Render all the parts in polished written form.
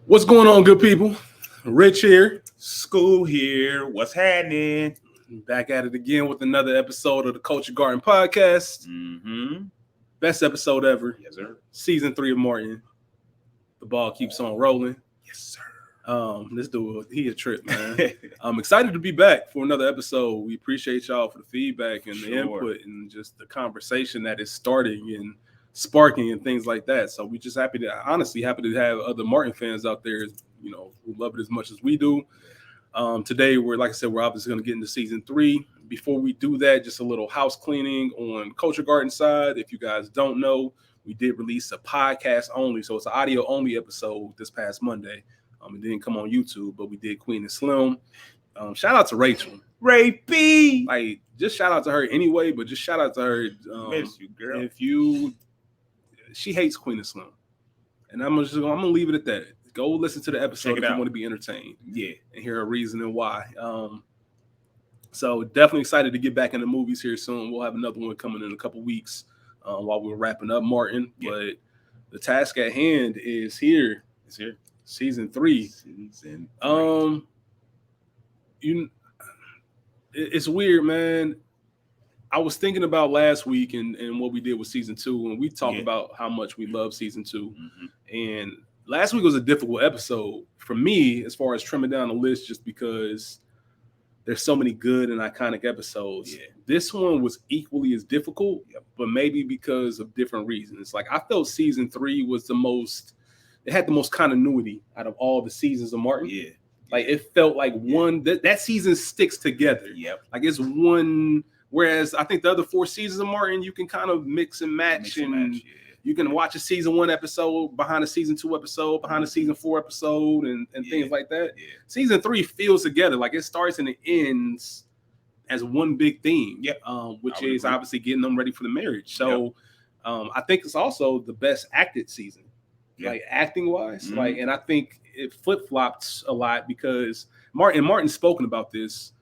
What's going on, good people? Rich here. School here. What's happening? Back at it again with another episode of the Culture Garden Podcast. Mm-hmm. Best episode ever. Yes, sir. Season 3 of Martin. The ball keeps on rolling. Yes, sir. This dude, he a trip, man. I'm excited to be back for another episode. We appreciate y'all for the feedback and the input and just the conversation that is starting and sparking and things like that. So we just happy to have other Martin fans out there, you know, who love it as much as we do. Today we're obviously going to get into season 3. Before we do that, just a little house cleaning on Culture Garden side. If you guys don't know, we did release a podcast only, so it's an audio only episode this past Monday. It didn't come on YouTube, but we did Queen and Slim. Shout out to Rachel. Ray P. Like, just shout out to her anyway, but just shout out to her. Miss you, girl. She hates Queen and Slim. And I'm gonna leave it at that. Go listen to the episode if you want to be entertained. Yeah. And hear a reason and why. So definitely excited to get back in the movies here soon. We'll have another one coming in a couple weeks while we're wrapping up Martin. Yeah. But the task at hand is here. It's here. Season 3. It's weird, man. I was thinking about last week and what we did with season 2, and we talked about how much we love season 2. Mm-hmm. And last week was a difficult episode for me as far as trimming down the list, just because there's so many good and iconic episodes. Yeah. This one was equally as difficult, but maybe because of different reasons. Like, I felt season 3 was it had the most continuity out of all the seasons of Martin. Yeah. Like, it felt like one, that season sticks together. Yep. Like, it's one, whereas I think the other 4 seasons of Martin, you can kind of mix and match. You can watch a season 1 episode behind a season 2 episode, behind a season 4 episode, and things like that. Yeah. Season 3 feels together. Like, it starts and it ends as one big theme, which is obviously getting them ready for the marriage. So I think it's also the best acted season. Like, acting wise, and I think it flip-flopped a lot because Martin's spoken about this.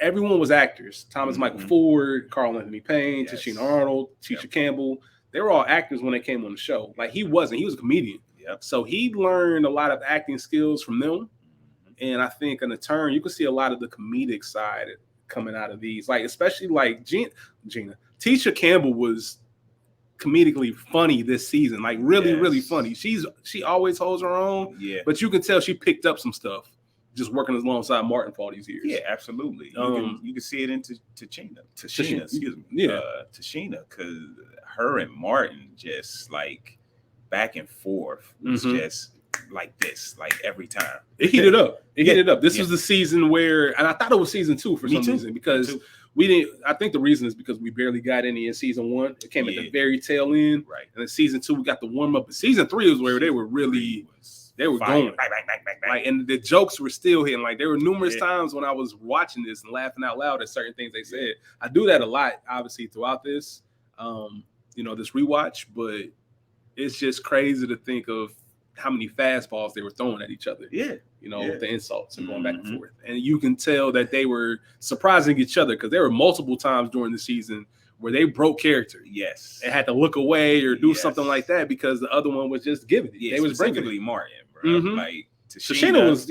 Everyone was actors. Thomas Michael Ford, Carl Anthony Payne, Tashina Arnold, Tisha Campbell. They were all actors when they came on the show. Like, he wasn't. He was a comedian. Yep. So he learned a lot of acting skills from them. And I think in the turn, you can see a lot of the comedic side coming out of these. Like, especially like Gina. Tisha Campbell was comedically funny this season, like really funny. She always holds her own, but you can tell she picked up some stuff just working alongside Martin for all these years. Yeah, absolutely. You can see it in Tashina, excuse me. Tashina, because her and Martin just like back and forth was just like this, like every time. It heated up. This was the season where, and I thought it was season 2 for some reason, because we didn't. I think the reason is because we barely got any in season 1. It came at the very tail end, right? And then season 2, we got the warm up. But season 3 was where they were going. Like, and the jokes were still hitting. Like, there were numerous times when I was watching this and laughing out loud at certain things they said. I do that a lot, obviously, throughout this, this rewatch. But it's just crazy to think of how many fastballs they were throwing at each other. With the insults and going back and forth. And you can tell that they were surprising each other, because there were multiple times during the season where they broke character. Yes. And had to look away or do something like that because the other one was just giving it. They was bringing Martin, bro. Like, Tashina was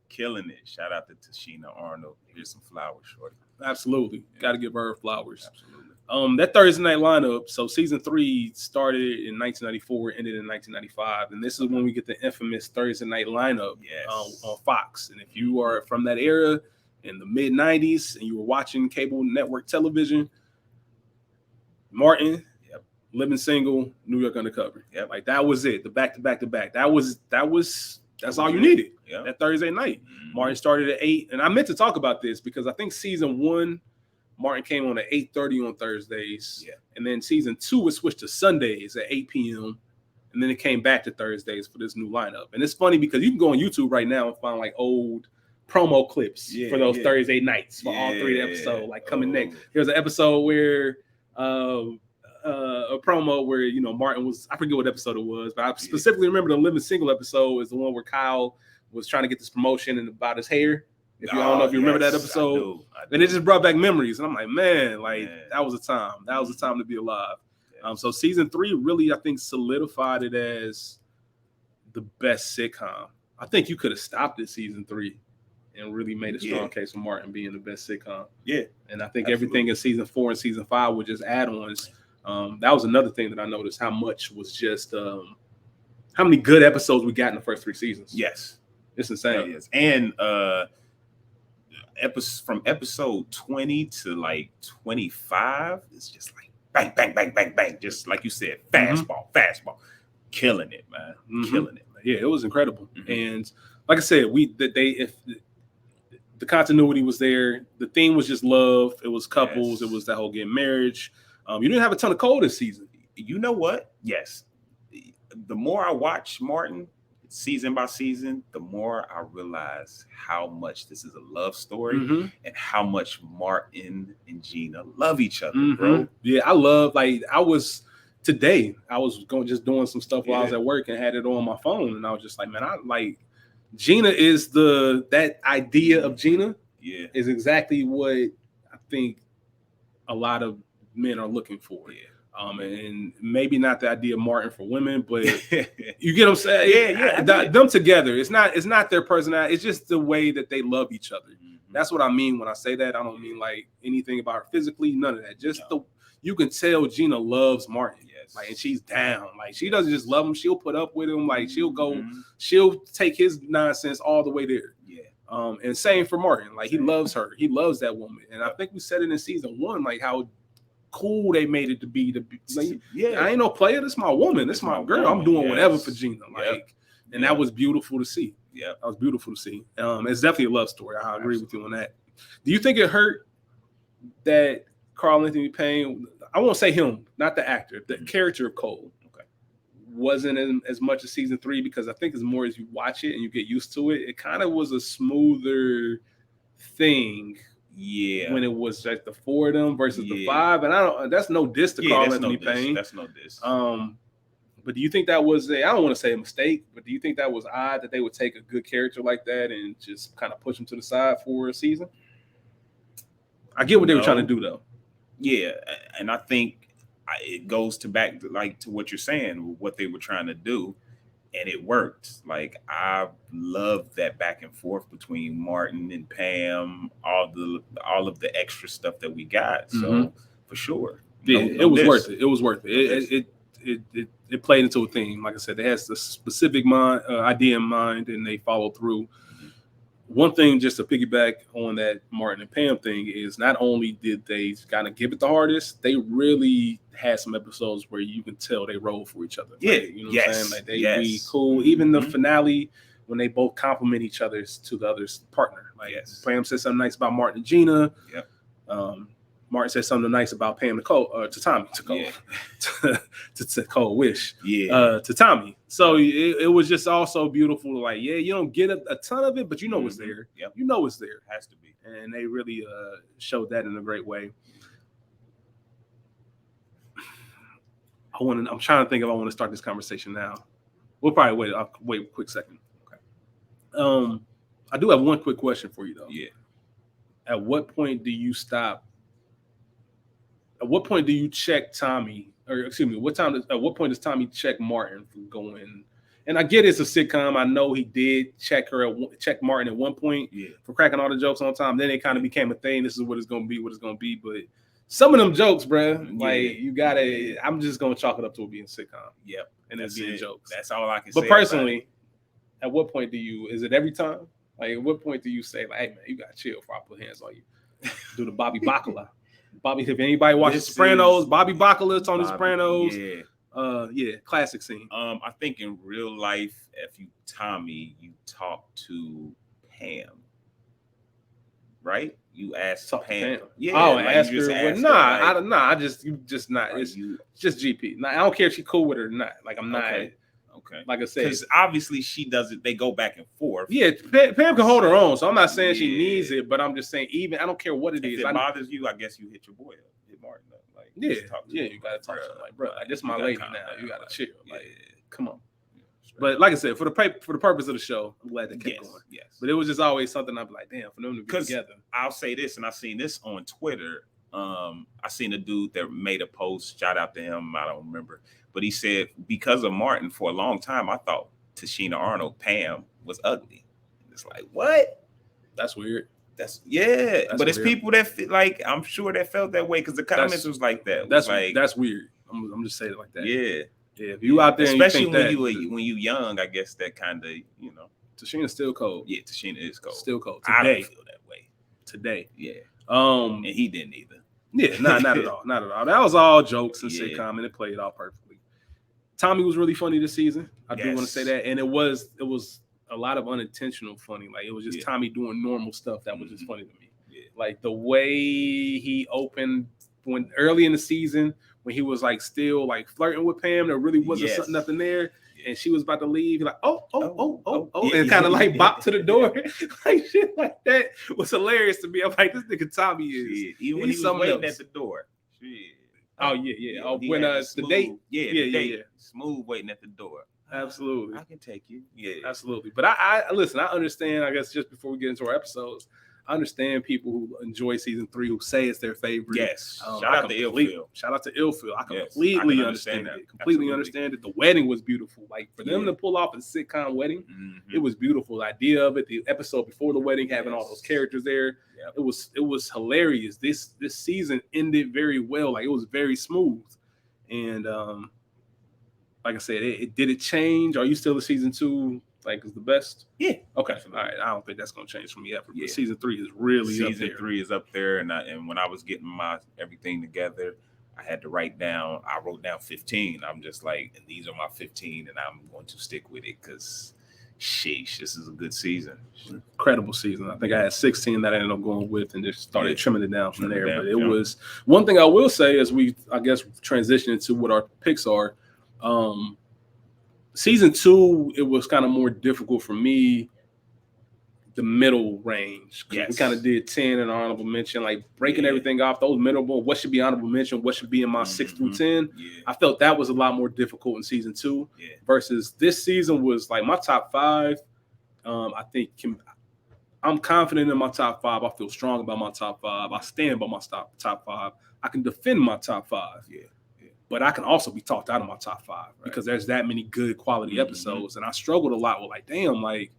killing it. Shout out to Tashina Arnold. Here's some flowers, shorty. Absolutely. Got to give her flowers. Absolutely. That Thursday night lineup, so season 3 started in 1994, ended in 1995, and this is when we get the infamous Thursday night lineup on Fox. And if you are from that era in the mid 90s and you were watching cable network television, Martin, Living Single, New York Undercover. Like, that was it. The back to back to back. That's all you needed. That Thursday night. Martin started at 8, and I meant to talk about this because I think season 1, Martin came on at 8:30 on Thursdays. And then season 2 was switched to Sundays at 8 p.m. And then it came back to Thursdays for this new lineup. And it's funny because you can go on YouTube right now and find like old promo clips for those Thursday nights for all 3 episodes, like coming next. There's an episode where a promo where, Martin was, I forget what episode it was, but I specifically remember the Living Single episode is the one where Kyle was trying to get this promotion and about his hair. I don't know if you remember that episode. I do. And it just brought back memories. And I'm like, man, that was a time. That was a time to be alive. So season 3 really, I think, solidified it as the best sitcom. I think you could have stopped at season 3 and really made a strong case for Martin being the best sitcom. Yeah. And I think everything in season 4 and season 5 were just add-ons. That was another thing that I noticed, how much was just how many good episodes we got in the first 3 seasons. Yes. It's insane. It is. And from episode 20 to like 25, it's just like bang, bang, bang, bang, bang. Just like you said, fastball. Killing it, man. Killing it, man. Yeah, it was incredible. And like I said, if the continuity was there, the theme was just love. It was couples. It was that whole getting marriage. You didn't have a ton of cold this season. You know what? Yes. The more I watch Martin season by season, the more I realize how much this is a love story and how much Martin and Gina love each other, bro. Yeah, I was just doing some stuff while I was at work and had it on my phone, and I was just like, man, I like Gina is that idea of Gina is exactly what I think a lot of men are looking for. Yeah. And maybe not the idea of Martin for women, but you get what I'm saying? Yeah. Them together. It's not their personality. It's just the way that they love each other. That's what I mean when I say that. I don't mean like anything about her physically, none of that. Just you can tell Gina loves Martin. Yes. Like, and she's down. Like, she doesn't just love him. She'll put up with him. Like, she'll take his nonsense all the way there. Yeah. And same for Martin. Like, he loves her. He loves that woman. And I think we said it in season 1, like how cool they made it to be like, I ain't no player. This is my woman. This is my girl. I'm doing whatever for Gina. Like, and that was beautiful to see. Yeah, that was beautiful to see. It's definitely a love story. I agree with you on that. Do you think it hurt that Carl Anthony Payne, I won't say him, not the actor, the character of Cole, wasn't as much as season 3? Because I think as more as you watch it and you get used to it, it kind of was a smoother thing. Yeah, when it was like the 4 of them versus the 5, and that's no diss to Carl Anthony Payne. That's no diss. But do you think that was I don't want to say a mistake, but do you think that was odd that they would take a good character like that and just kind of push him to the side for a season? I get what they were trying to do, though. Yeah, and I think it goes to what you're saying, what they were trying to do. And it worked. Like, I love that back and forth between Martin and Pam, all of the extra stuff that we got. So for sure, it was worth it. It was worth it. It played into a theme. Like I said, they had a specific idea in mind, and they followed through. One thing, just to piggyback on that Martin and Pam thing, is not only did they kind of give it the hardest, they really had some episodes where you can tell they roll for each other. Yeah, like, you know what I'm saying? Like, they be cool. Even the finale, when they both compliment each other to the other's partner. Like, Pam said something nice about Martin and Gina. Yep. Martin said something nice about Pam to Tommy, to Cole Wish, to Tommy. So it was just also beautiful. Like, you don't get a ton of it, but you know it's there. Yep. You know it's there. It has to be. And they really showed that in a great way. I'm trying to think if I want to start this conversation now. We'll probably wait. I'll wait a quick second. Okay. I do have one quick question for you, though. Yeah. At what point do you stop? At what point do you check Tommy? Or excuse me, at what point does Tommy check Martin for going? And I get it's a sitcom. I know he did check Martin at one point for cracking all the jokes on time. Then it kind of became a thing. This is what it's gonna be. But some of them jokes, bro, like you gotta. I'm just gonna chalk it up to it being a sitcom. Yep, and it's being jokes. That's all I can say. But personally, at what point is it every time? Like, at what point do you say, like, hey man, you gotta chill before I put hands on you? Do the Bobby Bacala. If anybody watches Sopranos, Bobby Bacala, Tony Sopranos. Classic scene. I think in real life, if you Tommy, you talk to Pam, right? You ask Pam. Yeah. Oh, like ask her. I just not. It's just GP. Nah, I don't care if she's cool with her or not. Like, I'm not. Okay. Like I said, because obviously she doesn't. They go back and forth. Yeah, Pam can hold her own. So I'm not saying she needs it, but I'm just saying, even I don't care what it is. If it bothers you, I guess you hit your boy up, hit Martin up. Like, you gotta talk to him. Like, bro, like, this is my lady now. You gotta chill. Like, come on. But like I said, for the purpose of the show, I'm glad they kept going. Yes. But it was just always something I'd be like, damn, for them to be together. I'll say this, and I seen this on Twitter. I seen a dude that made a post. Shout out to him. I don't remember. But he said, because of Martin, for a long time, I thought Tashina Arnold, Pam, was ugly. It's like, what? That's weird. That's but it's people that feel like, I'm sure that felt that way because the comments was like that. That's like, that's weird. I'm just saying it like that. Yeah. If you out there, especially and you think when you young, I guess that kind of, Tashina's still cold. Yeah, Tashina is cold. Still cold. Today. I don't feel that way. Today. Yeah. And he didn't either. Yeah, not at all. Not at all. That was all jokes and sitcom, and it played out perfectly. Tommy was really funny this season. I do want to say that. And it was a lot of unintentional funny. Like, it was just Tommy doing normal stuff that was just funny to me. Yeah. Like the way he opened when early in the season, when he was like still like flirting with Pam, there really wasn't nothing there. And she was about to leave, like, and kind of like bop to the door. Like, shit like that was hilarious to me. I'm like, this nigga Tommy is. Even when he was waiting at the door. Shit. Oh, yeah. Oh, when the date. Yeah. Smooth waiting at the door. Absolutely. I can take you. Yeah. Absolutely. But I listen, I understand, I guess, just before we get into our episodes, I understand people who enjoy season 3 who say it's their favorite. Yes. Shout out to Illfield. I completely understand that. Completely understand it. The wedding was beautiful. Like, for them to pull off a sitcom wedding, it was beautiful. The idea of it, the episode before the wedding, having all those characters there, it was hilarious. This season ended very well. Like, it was very smooth. And like I said, did it change? Are you still in season 2? Like, is the best? Yeah. Okay. All right. I don't think that's gonna change for me ever. But season 3 is really up there. Season 3 is up there, and when I was getting my everything together, I had to write down. I wrote down 15. I'm just like, and these are my 15, and I'm going to stick with it because, sheesh, this is a good season. Incredible season. I think I had 16 that I ended up going with, and just started trimming it down from there. But it was one thing I will say as we, I guess, transition into what our picks are. Season 2, it was kind of more difficult for me, the middle range. We kind of did 10 and honorable mention, like breaking everything off, those middle, what should be honorable mention, what should be in my 6 through 10. I felt that was a lot more difficult in season 2 versus this season was like my top 5. I think I'm confident in my top 5. I feel strong about my top 5. I stand by my top 5. I can defend my top 5. But I can also be talked out of my top 5 because there's that many good quality episodes. And I struggled a lot with, like, damn, like,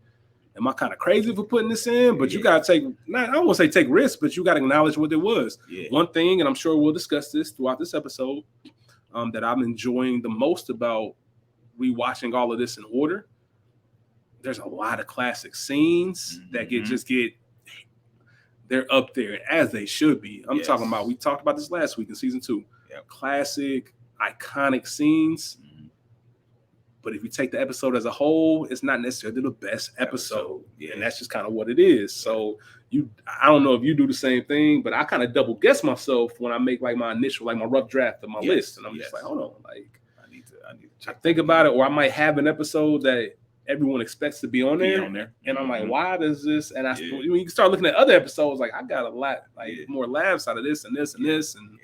am I kind of crazy for putting this in? But you got to I don't want to say take risks, but you got to acknowledge what it was. One thing, and I'm sure we'll discuss this throughout this episode, that I'm enjoying the most about rewatching all of this in order, there's a lot of classic scenes that they're up there as they should be. I'm talking about, we talked about this last week in season 2. Classic, iconic scenes. But if you take the episode as a whole, it's not necessarily the best episode. And that's just kind of what it is. So I don't know if you do the same thing, but I kind of double guess myself when I make like my initial, like my rough draft of my list. And I'm just like, hold on, like I need to check, think about it. Or I might have an episode that everyone expects to be on there. And I'm like, why does this? And when you can start looking at other episodes, like I got a lot, like more laughs out of this and this and this. And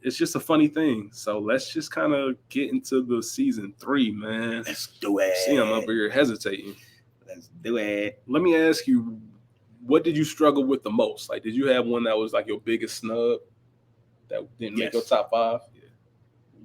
it's just a funny thing. So let's just kind of get into the season 3, man. Let's do it. See, I'm over here hesitating. Let's do it. Let me ask you, what did you struggle with the most? Like, did you have one that was like your biggest snub that didn't make your top 5?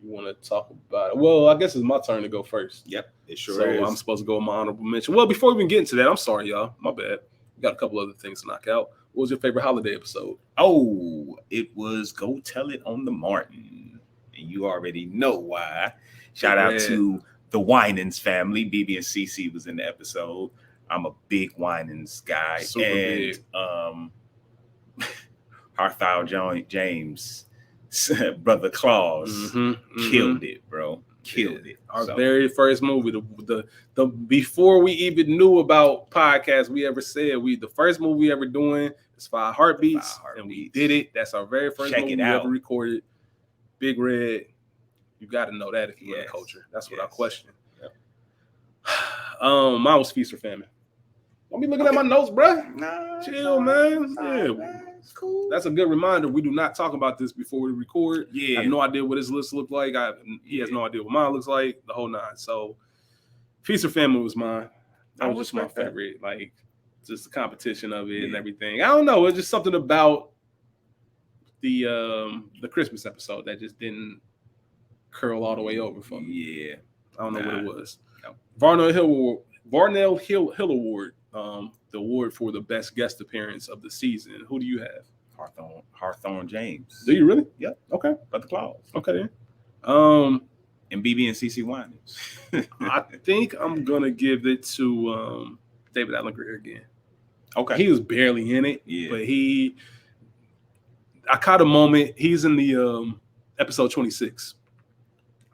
You want to talk about it? Well, I guess it's my turn to go first. Yep, it sure is. So I'm supposed to go with my honorable mention. Well, before we even get into that, I'm sorry, y'all. My bad. We got a couple other things to knock out. What was your favorite holiday episode? Oh, it was Go Tell It on the Martin. And you already know why. Shout out to the Winans family. BB and CC was in the episode. I'm a big Winans guy. Super big. Harthau James, Brother Claus, killed it, bro. Killed it. Our very first movie, the before we even knew about podcasts, we ever said the first movie we ever doing is 5 Heartbeats, and we did it. That's our very first movie we ever recorded. Big Red, you got to know that if you're in the culture. That's what I question. Mine was Feast or Famine. Don't be looking at my notes, bro. Nah, chill, man. It's cool. That's a good reminder. We do not talk about this before we record. I have no idea what his list looked like. He has no idea what mine looks like. The whole 9. So, Feast or Famine was mine. That was just my favorite. Like, just the competition of it and everything. I don't know. It's just something about the Christmas episode that just didn't curl all the way over for me. I don't know what it was. No. Varnell Hill Award, the award for the best guest appearance of the season. Who do you have? Hawthorne James. Do you really? Yep. Okay. But the Claws. Okay. And BB and CC Winans. I think I'm gonna give it to David Allen Greer again. Okay. He was barely in it, but I caught a moment. He's in the episode 26,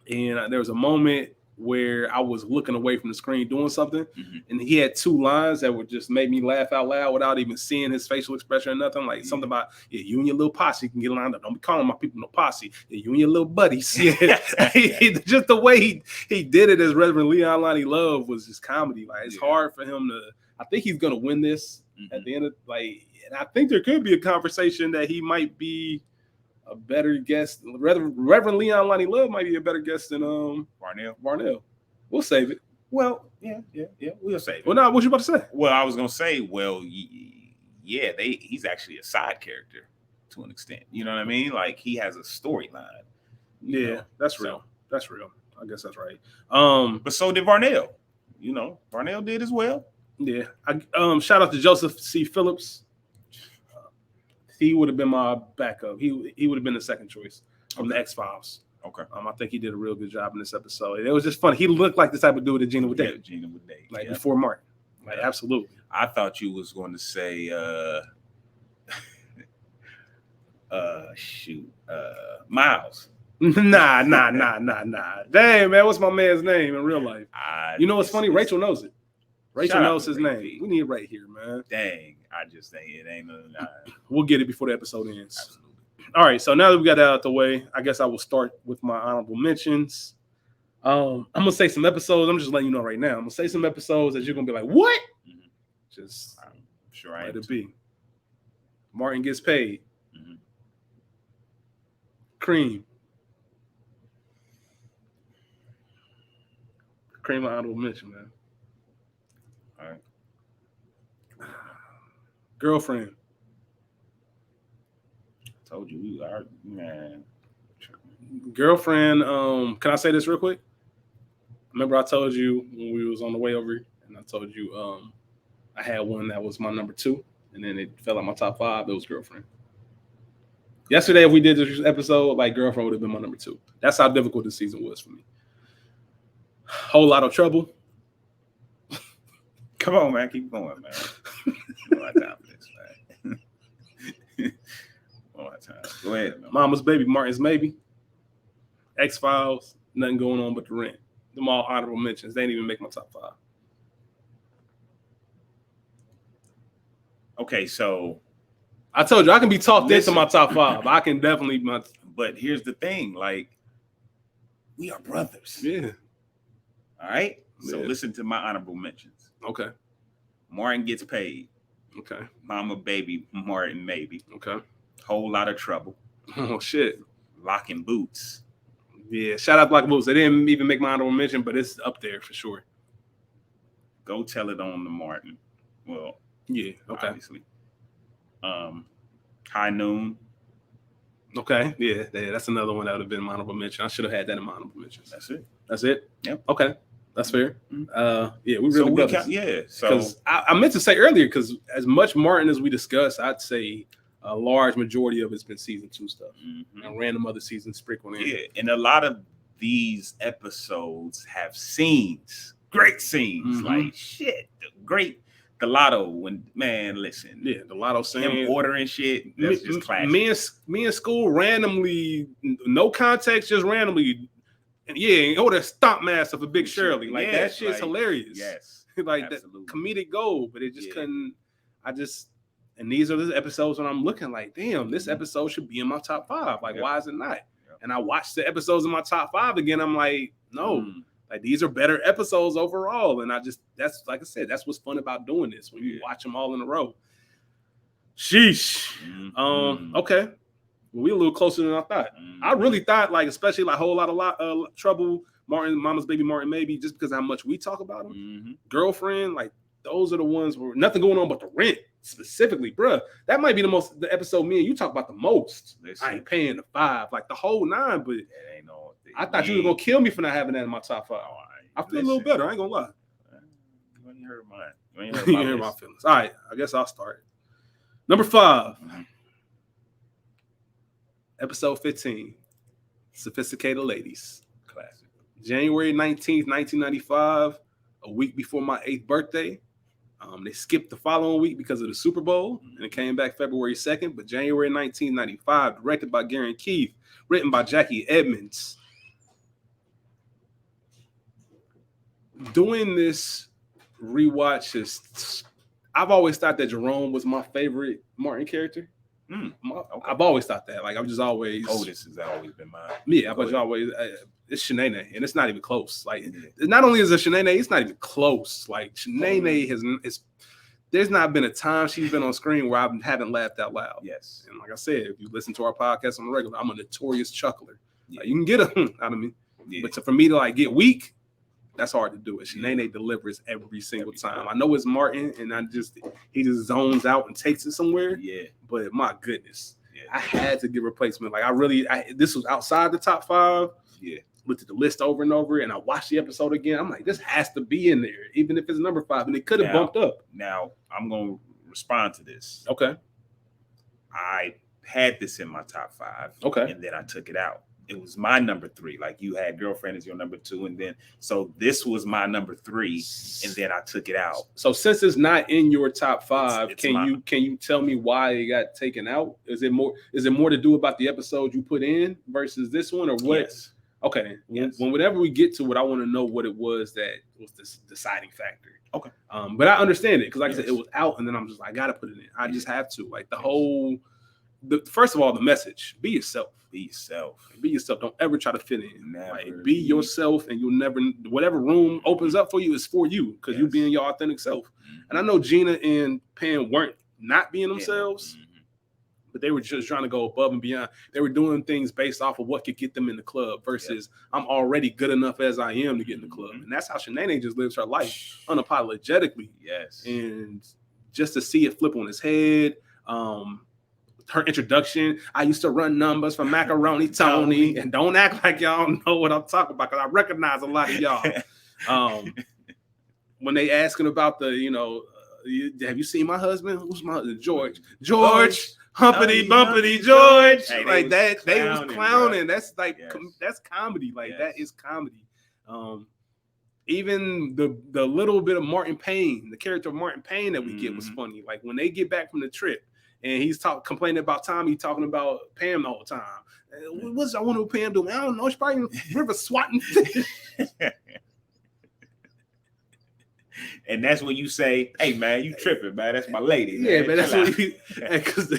and there was a moment where I was looking away from the screen doing something, and he had two lines that would just make me laugh out loud without even seeing his facial expression or nothing. Like something about, you and your little posse can get lined up. Don't be calling my people no posse. You and your little buddies. Yeah. Just the way he did it as Reverend Leon Lonnie Love was just comedy. Like it's hard for him to. I think he's gonna win this at the end of and I think there could be a conversation that he might be a better guest. Reverend Leon Lonnie Love might be a better guest than Varnell. We'll save it. Well, yeah, we'll save it. Well, now what you about to say? Well, I was gonna say, he's actually a side character to an extent. You know what I mean? Like he has a storyline. Yeah, that's real. That's real. I guess that's right. But so did Varnell. Varnell did as well. Yeah. Shout out to Joseph C. Phillips. He would have been my backup. He would have been the second choice from the X-Files. Okay. I think he did a real good job in this episode. It was just funny. He looked like the type of dude that Gina would date. Like before Martin. Like absolutely. I thought you was going to say Miles. Nah. Dang, man, what's my man's name in real life? You know what's funny? Rachel knows it. Rachel knows his name. We need it right here, man. Dang, I just think it ain't nothing. We'll get it before the episode ends. Absolutely. All right, so now that we got that out the way, I guess I will start with my honorable mentions. I'm gonna say some episodes. I'm just letting you know right now. I'm gonna say some episodes that you're gonna be like, "What?" Just I'm sure I let it be. Martin gets paid. Cream, my honorable mention, man. All right. Girlfriend. Told you we are, man. Girlfriend. Can I say this real quick? Remember I told you when we was on the way over, and I told you I had one that was my number 2, and then it fell out my top 5. It was Girlfriend. Yesterday, if we did this episode, like Girlfriend would have been my number 2. That's how difficult this season was for me. Whole lot of trouble. Come on, man. Keep going, man. No time for this, man. No time. Go ahead, man. Mama's Baby, Martin's Maybe. X-Files, nothing going on but the rent. Them all honorable mentions. They didn't even make my top 5. Okay, so I told you I can be talked into my top 5. I can definitely. But here's the thing: like, we are brothers. Yeah. All right. So listen to my honorable mentions. Okay. Martin Gets Paid. Okay. Mama Baby, Martin Maybe. Okay. Whole Lot of Trouble. Oh shit. Locking Boots. Yeah. Shout out Locking Boots. They didn't even make my honorable mention, but it's up there for sure. Go Tell It on the Martin. Well. Yeah. Okay. Obviously. High Noon. Okay. Yeah. That's another one that would have been my honorable mention. I should have had that in my honorable mentions. That's it. Yep. Okay. That's fair. Yeah, we really so brothers. So I meant to say earlier, because as much Martin as we discussed, I'd say a large majority of it's been season 2 stuff and random other seasons sprinkled in. Yeah, and a lot of these episodes have scenes, great scenes, like shit, great. The Lotto, when man, listen, yeah, the Lotto scene, him ordering shit, that's just classic. Me in school randomly, no context, just randomly. And yeah, order a stomp master for Big Shirley. Like that shit's hilarious. Yes. Like that comedic gold, but it just couldn't. And these are the episodes when I'm looking like, damn, this episode should be in my top 5. Like, why is it not? And I watched the episodes in my top 5 again. I'm like, no, like these are better episodes overall. And that's like I said, that's what's fun about doing this when you watch them all in a row. Sheesh. Okay. We a little closer than I thought. I really thought, like, especially like Whole Lot of Trouble, Martin, Mama's Baby, Martin Maybe, just because how much we talk about them. Girlfriend, like those are the ones where nothing going on but the rent specifically, bruh. That might be the episode me and you talk about the most. I ain't paying the 5, like the whole 9, but birthday. I thought you were gonna kill me for not having that in my top 5. All right, I feel a little better. I ain't gonna lie. You ain't heard mine. You ain't heard You heard my feelings. All right, I guess I'll start. Number 5, episode 15, Sophisticated Ladies. Classic. January 19th, 1995, a week before my 8th birthday. They skipped the following week because of the Super Bowl, and it came back February 2nd. But January 1995, directed by Gary and Keith, written by Jackie Edmonds. Doing this rewatch is, I've always thought that Jerome was my favorite Martin character. Okay. I've always thought that. Like, I'm just always. Otis has always been mine. Yeah, but always. It's Shanae, and it's not even close. Like, not only is it Shanae, it's not even close. Like, Shanae there's not been a time she's been on screen where I haven't laughed out loud. Yes. And like I said, if you listen to our podcast on the regular, I'm a notorious chuckler. Yeah. Like, you can get a out of me. Yeah. But for me to like get weak, that's hard to do. Shanae delivers every single time. I know it's Martin, and he just zones out and takes it somewhere. Yeah. But my goodness, I had to give replacement. Like, this was outside the top 5. Yeah. Looked at the list over and over, and I watched the episode again. I'm like, this has to be in there, even if it's number 5, and it could have bumped up. Now I'm gonna respond to this. Okay. I had this in my top 5. Okay. And then I took it out. It was my number 3. Like, you had Girlfriend as your number 2, and then so this was my number 3, and then I took it out. So since it's not in your top 5, can you tell me why it got taken out? Is it more to do about the episode you put in versus this one, or what? Yes. Okay. Yes. Whenever we get to it, I want to know what it was that was this deciding factor. Okay. But I understand it because, like I said, it was out, and then I'm just like, I gotta put it in. I just have to. Like, first of all, the message: be yourself. Be yourself. Be yourself. Don't ever try to fit in. Like, be yourself, and you'll never. Whatever room opens up for you is for you because you being your authentic self. Mm-hmm. And I know Gina and Pam weren't not being themselves. Mm-hmm. But they were just trying to go above and beyond. They were doing things based off of what could get them in the club versus I'm already good enough as I am to get in the club. And that's how Shanae just lives her life unapologetically. Yes. And just to see it flip on his head, her introduction, I used to run numbers for Macaroni Tony. And don't act like y'all know what I'm talking about because I recognize a lot of y'all. When they asking about the, have you seen my husband? Who's my husband? George. Humpity bumpity George. Hey, like that. They was clowning. Bro. That's like that's comedy. Like that is comedy. Even the little bit of Martin Payne, the character of Martin Payne that we get was funny. Like when they get back from the trip and he's complaining about Tommy talking about Pam the whole time. I wonder what Pam doing. I don't know. She's probably in the river swatting fish. And that's when you say, "Hey man, you tripping, man? That's my lady." Yeah, man. That's what because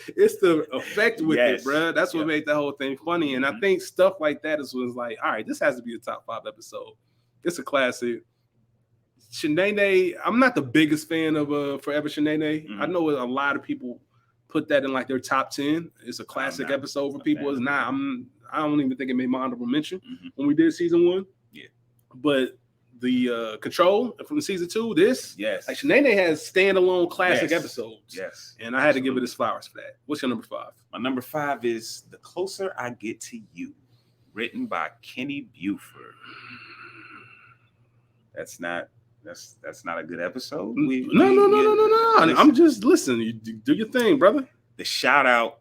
it's the effect with it, bro. That's what made the whole thing funny. And I think stuff like that was like, all right, this has to be a top 5 episode. It's a classic. Shanae, I'm not the biggest fan of Forever Shanae. I know a lot of people put that in like their top 10. It's a classic episode for people. It's not. I don't even think it made my honorable mention when we did season 1. Yeah, but the Control from season 2, like Shanae has standalone classic episodes. Yes. And I had to give it his flowers for that. What's your number 5? My number 5 is The Closer I Get to You, written by Kenny Buford. That's not a good episode. No. I'm just listening. You do your thing, brother. The shout out.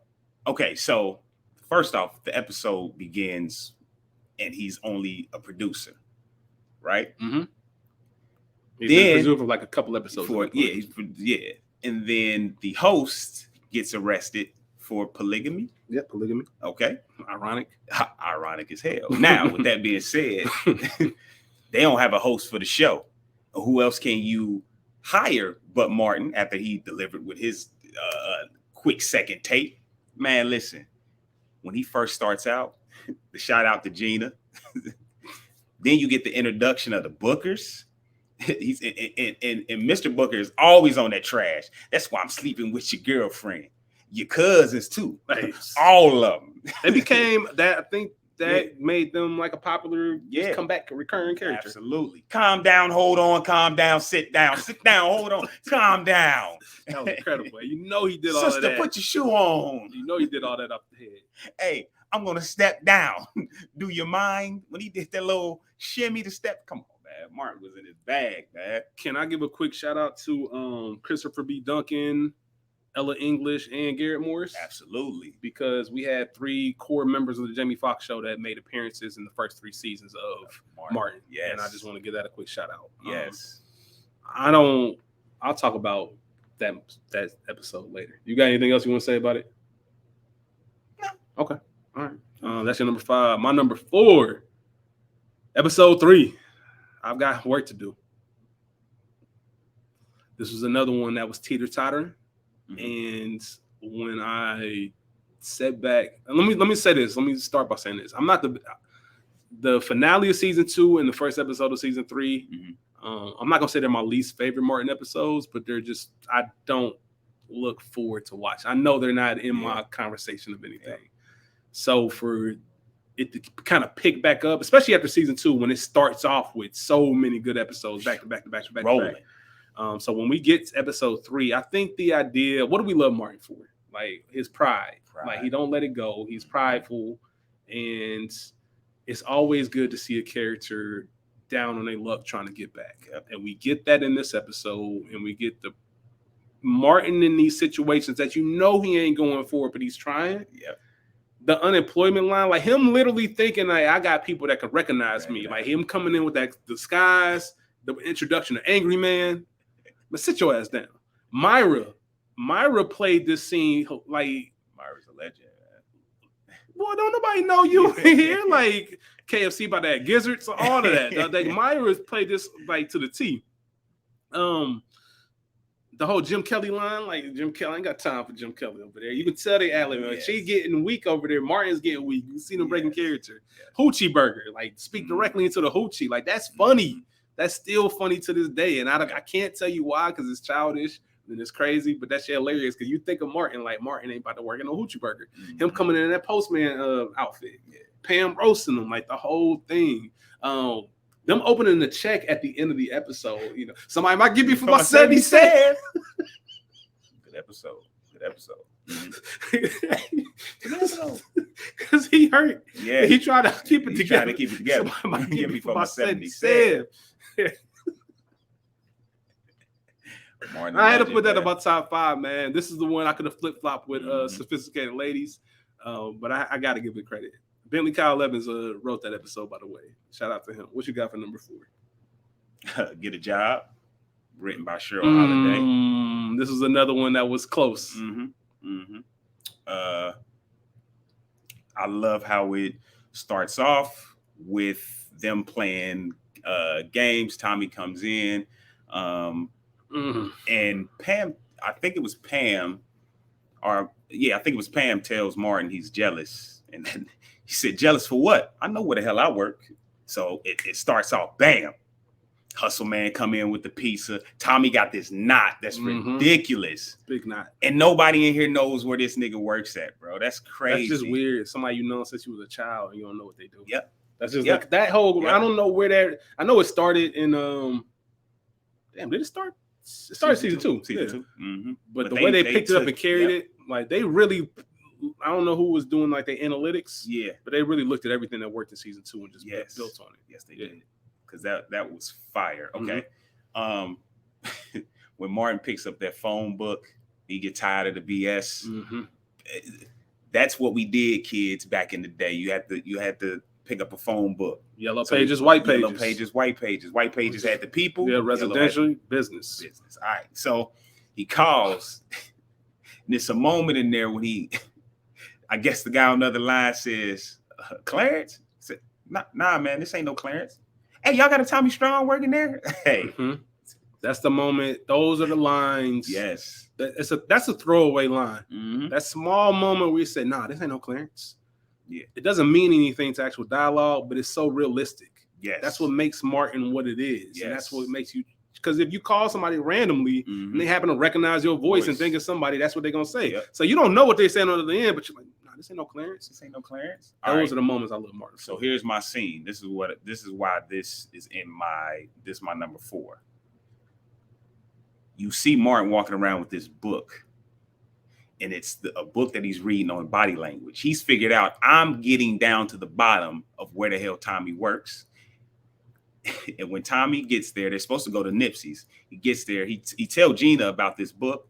Okay, so first off, the episode begins and he's only a producer. Right. Mm-hmm. He's been presumed for like a couple episodes. And then the host gets arrested for polygamy. Yeah, polygamy. Okay. Ironic as hell. Now, with that being said, they don't have a host for the show. Who else can you hire but Martin after he delivered with his quick second tape? Man, listen. When he first starts out, the shout out to Gina. Then you get the introduction of the Bookers. He's and Mr. Booker is always on that trash. That's why I'm sleeping with your girlfriend, your cousins too, all of them. They became that. I think that made them like a popular, comeback recurring character. Absolutely. Calm down, hold on, calm down, sit down, hold on, calm down. That was incredible. You know he did all of that. Sister, put your shoe on. You know he did all that up the head. Hey, I'm gonna step down. Do you mind? When he did that little shimmy to step, come on, man. Martin was in his bag, man. Can I give a quick shout out to Christopher B. Duncan, Ella English, and Garrett Morris? Absolutely. Because we had 3 core members of the Jamie Foxx show that made appearances in the first 3 seasons of Martin. Yes. And I just want to give that a quick shout out. Yes. I'll talk about that episode later. You got anything else you want to say about it? No. Okay. All right. That's your number 5. My number 4, episode 3. I've got work to do. This was another one that was teeter-tottering. And when I sat back, and let me say this. Let me start by saying this. I'm not the finale of season 2 and the first episode of season 3. I'm not gonna say they're my least favorite Martin episodes, but they're just, I don't look forward to watch. I know they're not in my conversation of anything. Yeah. So for it to kind of pick back up, especially after season 2, when it starts off with so many good episodes back to back. Rolling. So when we get to episode 3, I think the idea, what do we love Martin for? Like his pride. Like he don't let it go. He's prideful, and it's always good to see a character down on their luck trying to get back. Yep. And we get that in this episode, and we get the Martin in these situations that he ain't going for it, but he's trying. Yep. The unemployment line, like him literally thinking like, I got people that can recognize me. Like him coming in with that disguise, the introduction of Angry Man. But sit your ass down. Myra played this scene like Myra's a legend. Boy, don't nobody know you here. Like KFC by that gizzards, all of that. Myra's played this like to the T. The whole Jim Kelly line, like Jim Kelly, I ain't got time for Jim Kelly over there. You can tell they alley, man. Yes. She getting weak over there. Martin's getting weak. You see them breaking character. Yes. Hoochie Burger, like speak directly into the hoochie. Like that's funny. That's still funny to this day. And I can't tell you why, because it's childish and it's crazy, but that shit hilarious because you think of Martin, like Martin ain't about to work in no hoochie burger. Him coming in that postman outfit. Pam roasting him, like the whole thing. Them opening the check at the end of the episode, somebody might give me for my 70 cents. Good episode. Because he hurt. Yeah. He tried to keep it together. Somebody might give me for my 70 cents. I had to put that in my top 5, man. This is the one I could have flip-flopped with Sophisticated Ladies. But I got to give it credit. Bentley Kyle Evans wrote that episode, by the way. Shout out to him. What you got for number 4? Get a Job, written by Cheryl Holiday. This is another one that was close. I love how it starts off with them playing games. Tommy comes in, and Pam, I think it was Pam tells Martin he's jealous, and then he said, "Jealous for what? I know where the hell I work." So it starts off, bam. Hustle Man come in with the pizza. Tommy got this knot that's ridiculous. Big knot. And nobody in here knows where this nigga works at, bro. That's crazy. That's just weird. Somebody since you was a child and you don't know what they do. Yep. That's just like that whole, I don't know where that, I know it started in, did it start? It started season 2. Season 2. But the way they picked it up and carried it, like they really, I don't know who was doing like the analytics. Yeah. But they really looked at everything that worked in season 2 and just built on it. Yes, they did. Because that was fire. Okay. When Martin picks up that phone book, he get tired of the BS. That's what we did, kids, back in the day. You had to pick up a phone book. Yellow pages, white pages. Yellow pages, white pages. White pages had the people. Yeah, residential, business. All right. So he calls. And there's a moment in there when I guess the guy on the other line says, Clarence? He said, nah, man, this ain't no Clarence. Hey, y'all got a Tommy Strong working there? Hey. That's the moment. Those are the lines. Yes. That's a throwaway line. That small moment where you say, nah, this ain't no Clarence. Yeah. It doesn't mean anything to actual dialogue, but it's so realistic. Yes. That's what makes Martin what it is. Yes. And that's what makes you, because if you call somebody randomly and they happen to recognize your voice and think of somebody, that's what they're going to say. So you don't know what they're saying on the other end, but you're like, nah, this ain't no Clarence. This ain't no Clarence. Those are the moments I love Martin. So here's my scene. This is why this is my number 4. You see Martin walking around with this book, and it's a book that he's reading on body language. He's figured out, I'm getting down to the bottom of where the hell Tommy works. And when Tommy gets there, they're supposed to go to Nipsey's. He gets there. He tells Gina about this book.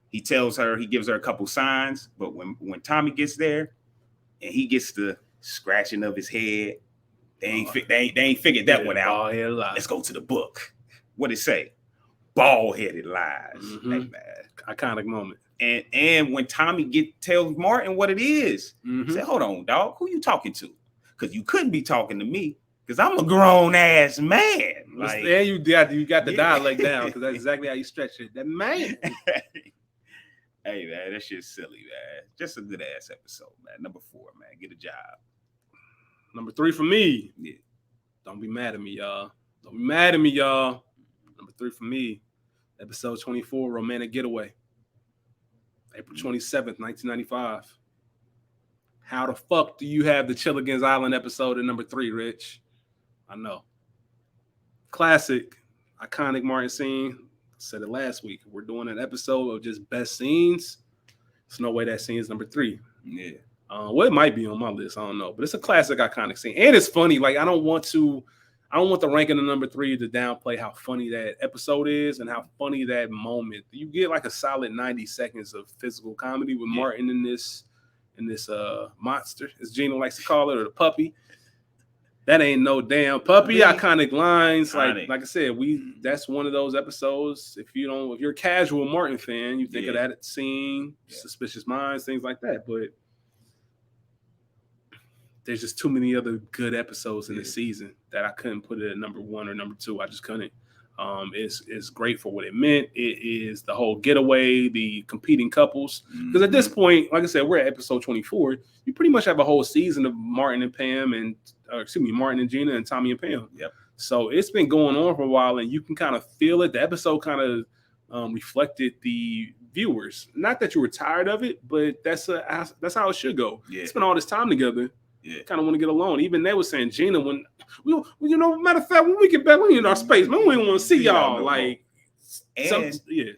He tells her, he gives her a couple signs. But when Tommy gets there and he gets the scratching of his head, they ain't figured that one out. Let's go to the book. What it say? Bald-headed lies. Mm-hmm. Hey, man. Iconic moment. And when Tommy tells Martin what it is, say, hold on, dog, who you talking to? Because you couldn't be talking to me, because I'm a grown ass man. Like, yeah, you got the dialect down, because that's exactly how you stretch it. That man. Hey man, that shit's silly, man. Just a good ass episode, man. Number 4, man. Get a job. Number 3 for me. Yeah. Don't be mad at me, y'all. Don't be mad at me, y'all. Number 3 for me. Episode 24, Romantic Getaway. April 27th, 1995. How the fuck do you have the Chilligan's Island episode at number 3, Rich? I know. Classic, iconic Martin scene. Said it last week. We're doing an episode of just best scenes. There's no way that scene is number 3. Yeah. Well, it might be on my list. I don't know. But it's a classic, iconic scene. And it's funny. Like, I don't want the ranking of number 3 to downplay how funny that episode is and how funny that moment. You get like a solid 90 seconds of physical comedy with Martin in this monster, as Gina likes to call it, or the puppy. That ain't no damn puppy. Iconic lines. Like I said, that's one of those episodes. If you're a casual Martin fan, you think of that scene, Suspicious Minds, things like that. But there's just too many other good episodes in the season that I couldn't put it at number 1 or number 2. I just couldn't. It's great for what it meant. It is the whole getaway, the competing couples. Because at this point, like I said, we're at episode 24. You pretty much have a whole season of Martin and Gina and Tommy and Pam. Yep. So it's been going on for a while, and you can kind of feel it. The episode kind of reflected the viewers. Not that you were tired of it, but that's how it should go. Yeah. Spend all this time together. Yeah. Kind of want to get alone. Even they were saying, Gina, when matter of fact, when we get back, we in our space, man, we don't want to see y'all. Like,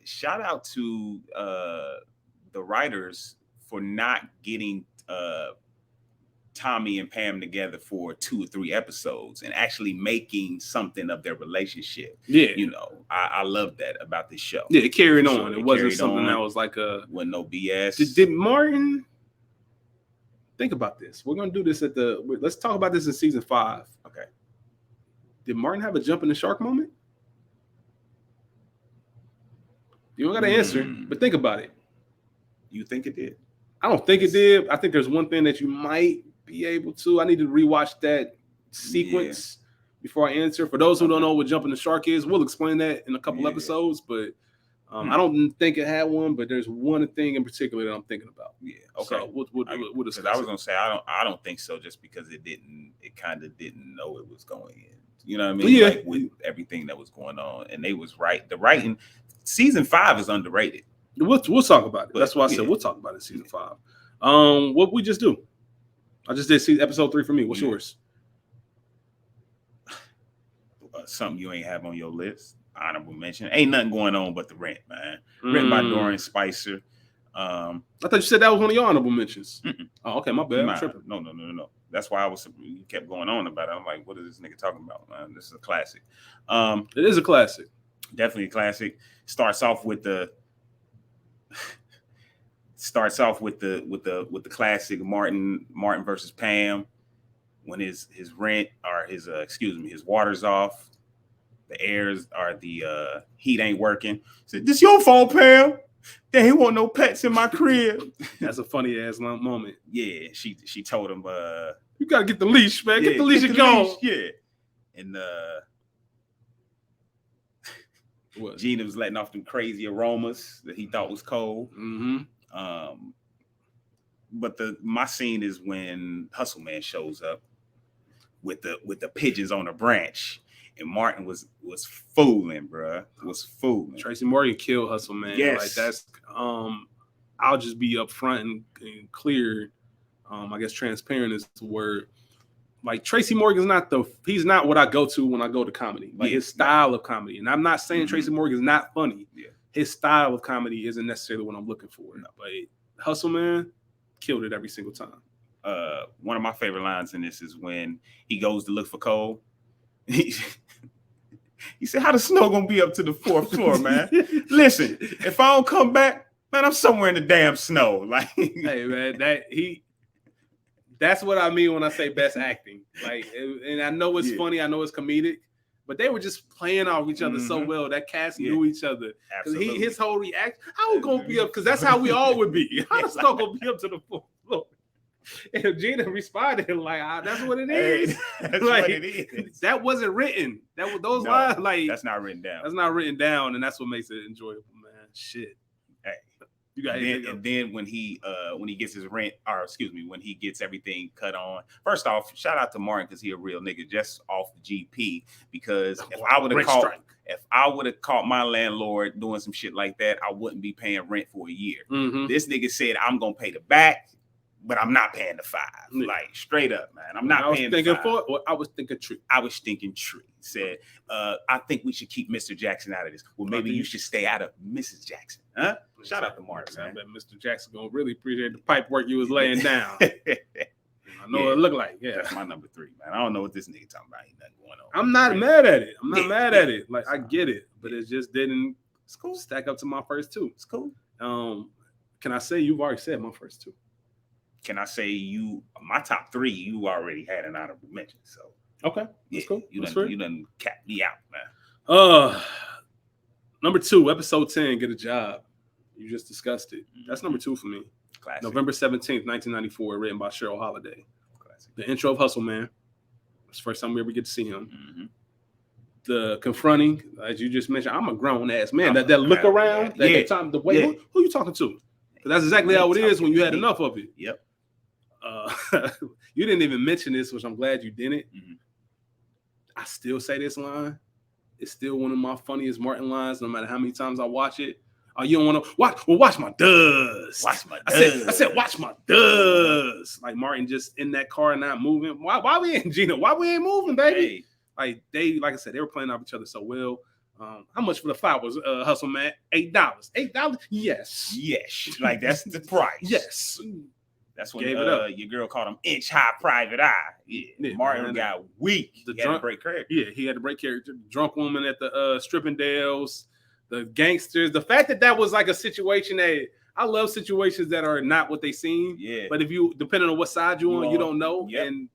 shout out to the writers for not getting Tommy and Pam together for 2 or 3 episodes and actually making something of their relationship. Yeah. I love that about this show. Yeah, it carried on. It wasn't something that was like wasn't no BS. Did Martin... Think about this. We're going to do this let's talk about this in season 5. Okay. Did Martin have a jump in the shark moment? You don't got to answer, but think about it. You think it did? I don't think it did. I think there's one thing that you might be able to. I need to rewatch that sequence before I answer. For those who don't know what jumping the shark is, we'll explain that in a couple episodes, but I don't think it had one, but there's one thing in particular that I'm thinking about. Yeah. Okay. So we'll discuss. I was gonna say I don't think so, just because it kind of didn't know it was going in. You know what I mean? Yeah. Like with everything that was going on, and they was right. The writing, season 5 is underrated. We'll talk about it. That's why I said we'll talk about it in season 5. What we just do? I just did episode 3 for me. What's yours? Something you ain't have on your list. Honorable mention. Ain't nothing going on but The Rent, man. Written by Dorian Spicer. I thought you said that was one of your honorable mentions. Oh, okay, my bad. Nah, no. That's why you kept going on about it. I'm like, what is this nigga talking about, man? This is a classic. It is a classic. Definitely a classic. Starts off with the classic Martin versus Pam, when his rent or his water's off. The airs are the heat ain't working. Said, "This your fault, Pam. There ain't want no pets in my crib." That's a funny ass moment. Yeah, she told him, "You gotta get the leash, man. Get the leash and go." Yeah, and Gina was letting off them crazy aromas that he thought was cold. But my scene is when Hustle Man shows up with the pigeons on a branch. And Martin was fooling, bruh. Was fooling. Tracy Morgan killed Hustle Man. Yes. Like that's I'll just be upfront and clear. I guess transparent is the word. Like Tracy Morgan's he's not what I go to when I go to comedy. Like his style of comedy. And I'm not saying Tracy Morgan's not funny. Yeah. His style of comedy isn't necessarily what I'm looking for. No. But Hustle Man killed it every single time. One of my favorite lines in this is when he goes to look for Cole. He said, "How the snow gonna be up to the 4th floor, man? Listen, if I don't come back, man, I'm somewhere in the damn snow." Like, hey, man, that's what I mean when I say best acting. Like, and I know it's funny, I know it's comedic, but they were just playing off each other so well. That cast knew each other. Because his whole reaction, how we gonna be up? Because that's how we all would be. How the snow gonna be up to the 4th floor? And Gina responded like, "That's what it is. That's like, what it is. That wasn't written. Those lines, like, that's not written down. That's not written down, and that's what makes it enjoyable, man. Shit. Hey, you got and then when he gets his rent, or excuse me, when he gets everything cut on. First off, shout out to Martin because he a real nigga just off the GP. Because if I would have caught my landlord doing some shit like that, I wouldn't be paying rent for a year. Mm-hmm. This nigga said, "I'm gonna pay the back, but I'm not paying the 5." Like, straight up, man. I'm not paying the 5. I was thinking tree. Said, "I think we should keep Mr. Jackson out of this." Well, maybe you should stay out of Mrs. Jackson, huh? Shout out to Martin, man. I bet Mr. Jackson gonna really appreciate the pipe work you was laying down. I know what it looked like. Yeah, that's my number 3, man. I don't know what this nigga talking about. Ain't nothing going on. I'm not mad at it. Like, I get it, but it just didn't stack up to my first 2. It's cool. Can I say you've already said my first 2? Can I say my top 3? You already had an honorable mention, so okay, that's cool. You done cap me out, man. Number 2, episode 10, Get a Job. You just discussed it. That's number 2 for me. Classic. November 17th, 1994, written by Cheryl Holiday. Classic. The intro of Hustle Man. It's the first time we ever get to see him. Mm-hmm. The confronting, as you just mentioned, I'm a grown ass man. That look around, that time, the way who you talking to? That's exactly how it is when you had enough of it. Yep. You didn't even mention this, which I'm glad you didn't. Mm-hmm. I still say this line. It's still one of my funniest Martin lines, no matter how many times I watch it. You don't want to watch? Well, watch my does. Watch my does. I said, watch my does. Like Martin just in that car not moving. Why we ain't Gina? Why we ain't moving, baby? Hey. Like I said, they were playing off each other so well. How much for the flowers, Hustle Man? $8. $8? Yes. Like, that's the price. Yes. That's when your girl called him inch high private eye. Yeah. Martin got weak. He had to break character. Yeah, he had to break character. The drunk woman at the stripping Dales, the gangsters. The fact that was like a situation that I love situations that are not what they seem. Yeah. But if you, depending on what side you're on, you don't know. Yep. And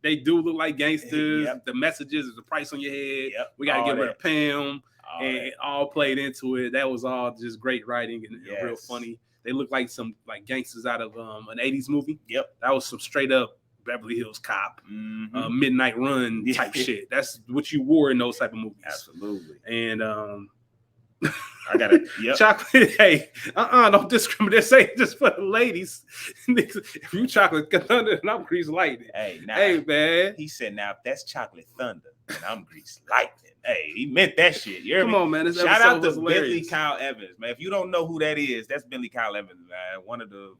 they do look like gangsters. Yep. The messages, the price on your head. Yep. We got to get rid of Pam. It all played into it. That was all just great writing and real funny. They look like some gangsters out of an 80s movie. Yep. That was some straight up Beverly Hills Cop, Midnight Run type shit. That's what you wore in those type of movies. Absolutely. And I got it. Yep. Chocolate. Hey, don't discriminate. Say just for the ladies. If you chocolate thunder and I'm grease lightning. Hey, man. He said, now if that's chocolate thunder and I'm grease lightning. Hey, he meant that shit. Come on, man. This shout out to Bentley Kyle Evans, man. If you don't know who that is, that's Bentley Kyle Evans, man. One of the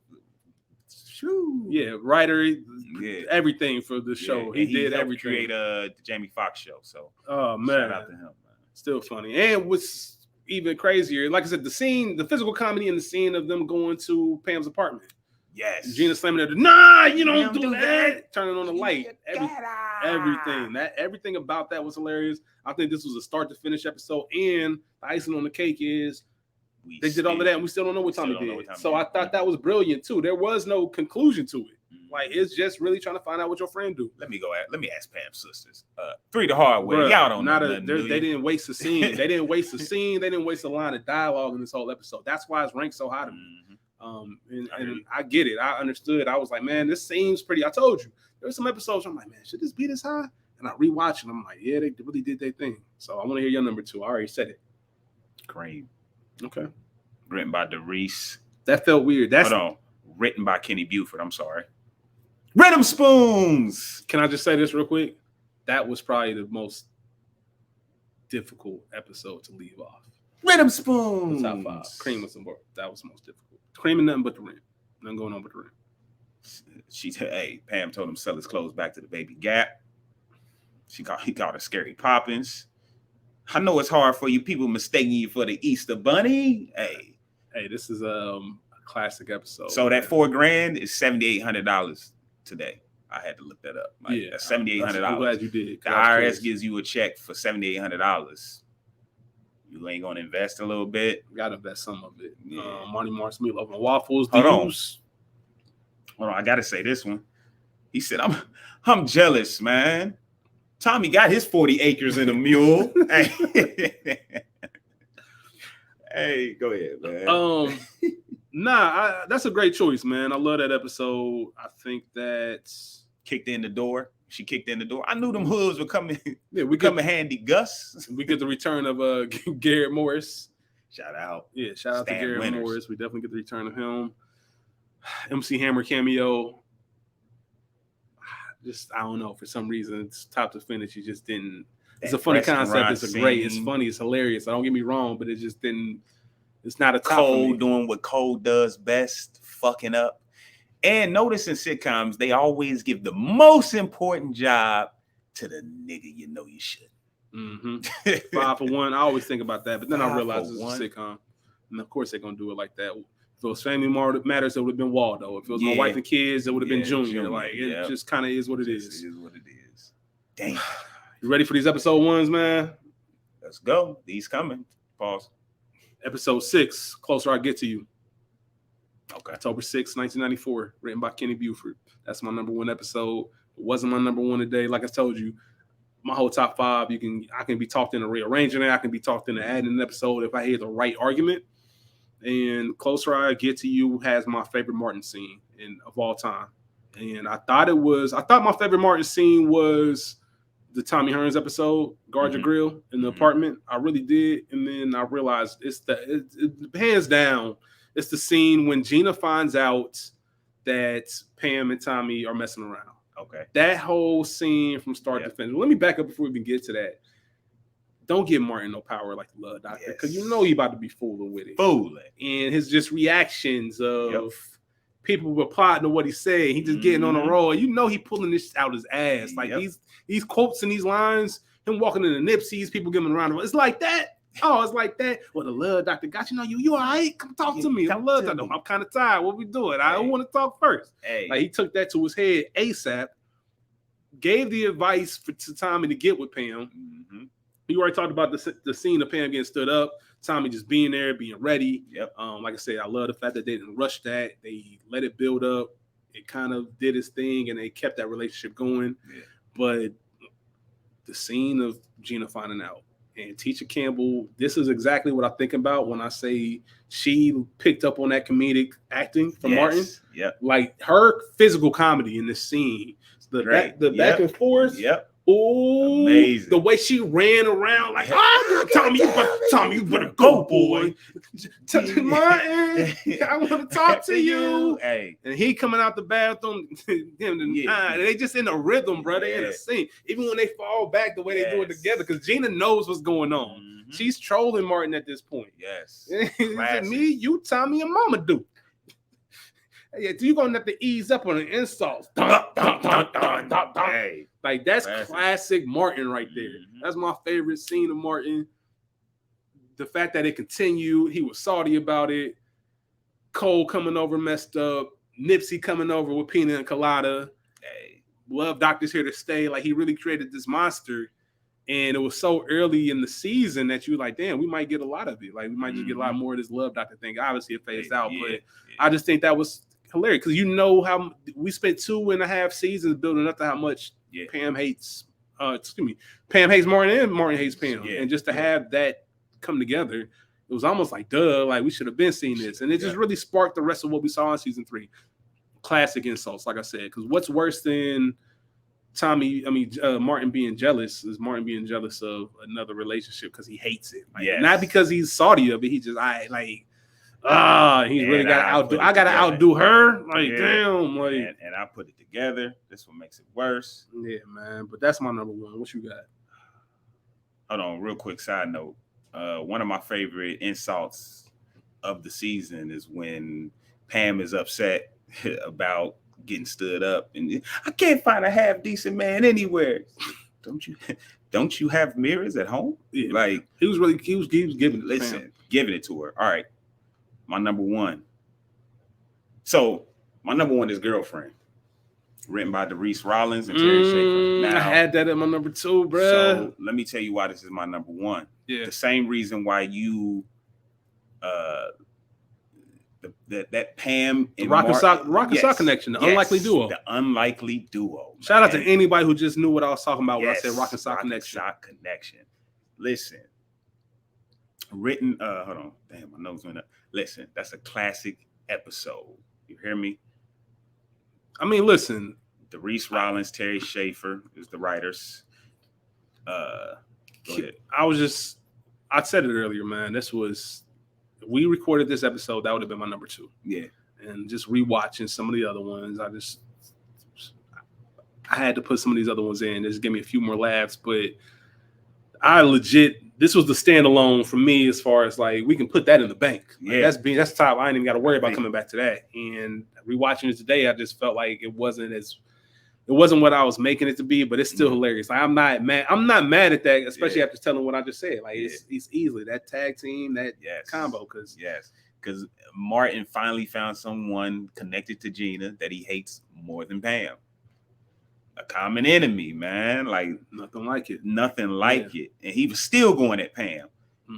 writer, everything for the show. He did everything. Create the Jamie Foxx show. So man, shout out to him, man. Still funny. And what's even crazier, like I said, the physical comedy in the scene of them going to Pam's apartment. Yes. Gina slamming there. Nah, you don't do that. Turning on the light. Everything about that was hilarious. I think this was a start to finish episode. And the icing on the cake is they did all of that and we still don't know what Tommy did. So I thought that was brilliant too. There was no conclusion to it. Like, it's just really trying to find out what your friend do. Let me ask Pam's sisters. 3 the hard way. Bruh, y'all don't know. They didn't waste a scene. They didn't waste a scene. They didn't waste a line of dialogue in this whole episode. That's why it's ranked so high to me. And I get it. I understood. I was like, man, this seems pretty. I told you there were some episodes I'm like, man, should this be this high? And I rewatch and I'm like, yeah, they really did their thing. So I want to hear your number 2. I already said it. Cream. Okay. Written by DeReese. That felt weird. Hold on. Written by Kenny Buford. I'm sorry. Rhythm Spoons. Can I just say this real quick? That was probably the most difficult episode to leave off. Rhythm Spoons. The top 5. Cream was more. That was the most difficult. Cream and nothing but the rim. Nothing going on but the rim. Pam told him to sell his clothes back to the Baby Gap. He called her Scary Poppins. I know it's hard for you people mistaking you for the Easter Bunny. Hey, this is Classic episode. So that $4,000 is $7,800 today. I had to look that up. Like, yeah, that's $7,800. I'm glad you did. The IRS gives you a check for $7,800. You ain't gonna invest a little bit. Gotta invest some of it. Yeah. Marty Marks meatloaf and waffles. Hold on, I gotta say this one. He said, "I'm jealous, man. Tommy got his 40 acres and a mule." Hey, go ahead, man. That's a great choice, man. I love that episode. I think that kicked in the door. She kicked in the door. I knew them hoods were coming. Yeah, we coming handy, Gus. We get the return of Garrett Morris. Shout out. Yeah, shout out to Garrett Morris. We definitely get the return of him. MC Hammer cameo. Just, I don't know, for some reason, it's top to finish. You just didn't. It's a funny concept. It's great. It's funny. It's hilarious. Don't get me wrong, but it just didn't. It's not a top Cole doing what Cole does best, fucking up. And notice in sitcoms, they always give the most important job to the nigga you know you should. Mm-hmm. 5 for 1. I always think about that, but then I realize it's a sitcom. And of course they're going to do it like that. If it was Family Matters, it would have been Waldo. If it was My Wife and Kids, it would have been Junior. Like, it just kind of is what it is. It is what it is. Damn. You ready for these episode 1s, man? Let's go. These coming. Pause. Episode 6, Closer I Get to You. Okay. October 6, 1994, written by Kenny Buford. That's my number 1 episode. It wasn't my number 1 today. Like I told you, my whole top 5, I can be talked into rearranging it. I can be talked into adding an episode if I hear the right argument. And Closer I Get to You has my favorite Martin scene of all time. And I thought my favorite Martin scene was the Tommy Hearns episode, Guard Your Grill in the apartment. I really did. And then I realized it's hands down, it's the scene when Gina finds out that Pam and Tommy are messing around. Okay. That whole scene from start to finish. Let me back up before we even get to that. Don't give Martin no power like the Love Doctor, because you know he about to be fooling with it. And his just reactions of people were plotting to what he said. He just getting on a roll. You know he pulling this out his ass. Like these quotes and these lines, him walking in the Nipseys, people giving him a round of applause. It's like that. Oh, it's like that. Well, the Love Doctor got you all right? Come talk to me. I love that. I'm kind of tired. What we doing? I want to talk first. Like he took that to his head ASAP, gave the advice to Tommy to get with Pam. You already talked about the scene of Pam getting stood up, Tommy just being there, being ready. Like I said, I love the fact that they didn't rush that. They let it build up. It kind of did its thing, and they kept that relationship going. But the scene of Gina finding out, and Tisha Campbell, this is exactly what I think about when I say she picked up on that comedic acting from Martin. Like her physical comedy in this scene, the back and forth. Oh, amazing. The way she ran around like, Tommy, you better go, boy. Martin, I want to talk to you. And he coming out the bathroom, they just in a rhythm, brother, in a scene. Even when they fall back the way they do it together, because Gina knows what's going on. She's trolling Martin at this point. Me, you, Tommy, and Mama do. You're going to have to ease up on the insults. Like, that's classic Martin right there. That's my favorite scene of Martin. The fact that it continued, he was salty about it. Cole coming over messed up. Nipsey coming over with Pina and Colada. Love Doctor's here to stay. Like, he really created this monster. And it was so early in the season that you like, damn, we might get a lot of it. Like, we might just get a lot more of this Love Doctor thing. Obviously, it phased out. But I just think that was hilarious, because you know how we spent 2.5 seasons building up to how much Pam hates Martin and Martin hates Pam. And just to have that come together, it was almost like, duh, like we should have been seeing this. And it just really sparked the rest of what we saw in season 3. Classic insults, like I said, because what's worse than Martin being jealous is Martin being jealous of another relationship because he hates it. Like, not because he's salty of it. He just, he's really got to outdo. I got to outdo her. Like, damn. Like, and I put it together. This one makes it worse. Yeah, man. But that's my number 1. What you got? Hold on. Real quick side note. One of my favorite insults of the season is when Pam is upset about getting stood up, and I can't find a half decent man anywhere. Don't you have mirrors at home? Like he was giving it. Giving it to her. All right. My number 1, So my number one is Girlfriend, written by Reese Rollins and Terry Schaefer. Now, I had that at my number 2, bro. So let me tell you why this is my number 1. Yeah. The same reason why you that Pam and Rock and Sock connection, the unlikely duo. The unlikely duo. Shout out to anybody who just knew what I was talking about when I said Rock and Sock connection. Listen. Written, hold on. Damn, my nose went up. Listen, that's a classic episode. You hear me? I mean, listen. Reese Rollins, Terry Schaefer is the writers. Go ahead. I said it earlier, man. If we recorded this episode, that would have been my number 2. Yeah. And just rewatching some of the other ones, I had to put some of these other ones in. Just give me a few more laughs, but this was the standalone for me as far as like we can put that in the bank. Like, that's top. I ain't even got to worry about coming back to that. And rewatching it today, I just felt like it wasn't what I was making it to be, but it's still hilarious. Like I'm not mad at that, especially after telling what I just said. Like it's easily that tag team, that combo. Because Martin finally found someone connected to Gina that he hates more than Pam. A common enemy, man. Like nothing like it. And he was still going at Pam.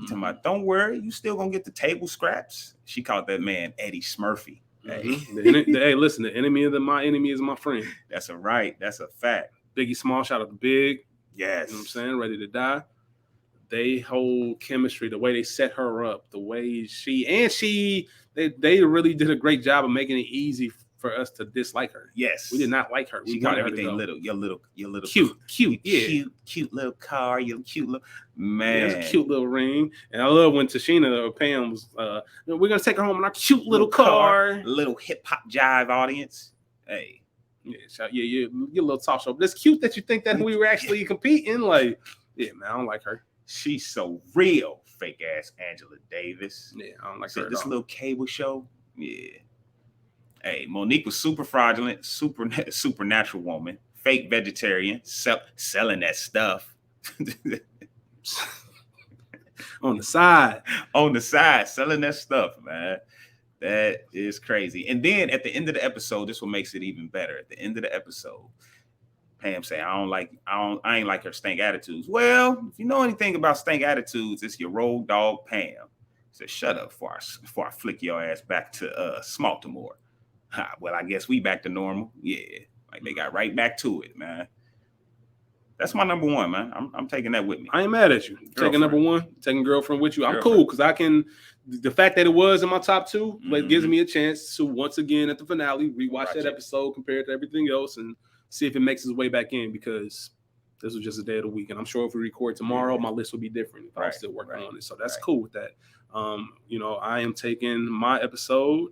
Talking about, don't worry, you still gonna get the table scraps. She called that man Eddie Smurfy. Hey, listen, the enemy of my enemy is my friend. That's a fact. Biggie Small, shout out to Big. Yes. You know what I'm saying? Ready to die. They hold chemistry, the way they set her up, the way they really did a great job of making it easy for us to dislike her. Yes. We did not like her. She got everything little. Your little cute, cute little car, your cute little man. Yeah, cute little ring. And I love when Tashina or Pam was we're gonna take her home in our cute little car. Little hip hop jive audience. Hey. Your little talk show. But it's cute that you think that we were actually competing. Like, yeah, man, I don't like her. She's so real, fake ass Angela Davis. Yeah, I don't like her. This little cable show. Yeah. Hey, Monique was super fraudulent, supernatural woman, fake vegetarian, selling that stuff. On the side, selling that stuff, man. That is crazy. And then at the end of the episode, this is what makes it even better. At the end of the episode, Pam say, I ain't like her stank attitudes. Well, if you know anything about stank attitudes, it's your road dog Pam. Said, shut up before I flick your ass back to Smaltimore. Well, I guess we back to normal. Yeah. Like they got right back to it, man. That's my number 1, man. I'm taking that with me. I ain't mad at you. Taking number 1, taking Girlfriend with you. I'm cool because the fact that it was in my top 2 gives me a chance to once again at the finale rewatch that episode compared to everything else and see if it makes its way back in, because this was just a day of the week. And I'm sure if we record tomorrow, my list will be different if I'm still working on it. So that's cool with that. I am taking my episode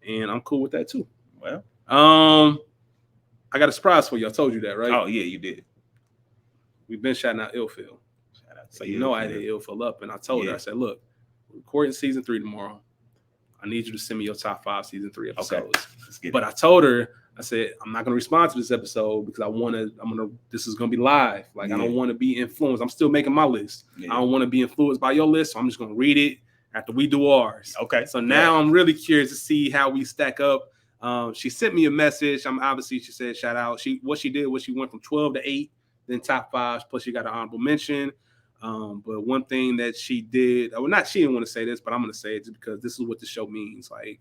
and I'm cool with that too. Well, I got a surprise for you. I told you that, right? Oh yeah, you did. We've been shouting out Illfield. So I hit Illfield up and I told her, I said, look, we're recording season 3 tomorrow. I need you to send me your top 5 season 3 episodes. Okay. But I told her, I said, I'm not going to respond to this episode because this is going to be live. Like, I don't want to be influenced. I'm still making my list. Yeah. I don't want to be influenced by your list. So I'm just going to read it after we do ours. Okay. So now I'm really curious to see how we stack up. She sent me a message. She said, shout out. What she did was she went from 12 to 8, then top 5, plus she got an honorable mention. But one thing that she did, she didn't want to say this, but I'm going to say it just because this is what the show means. Like,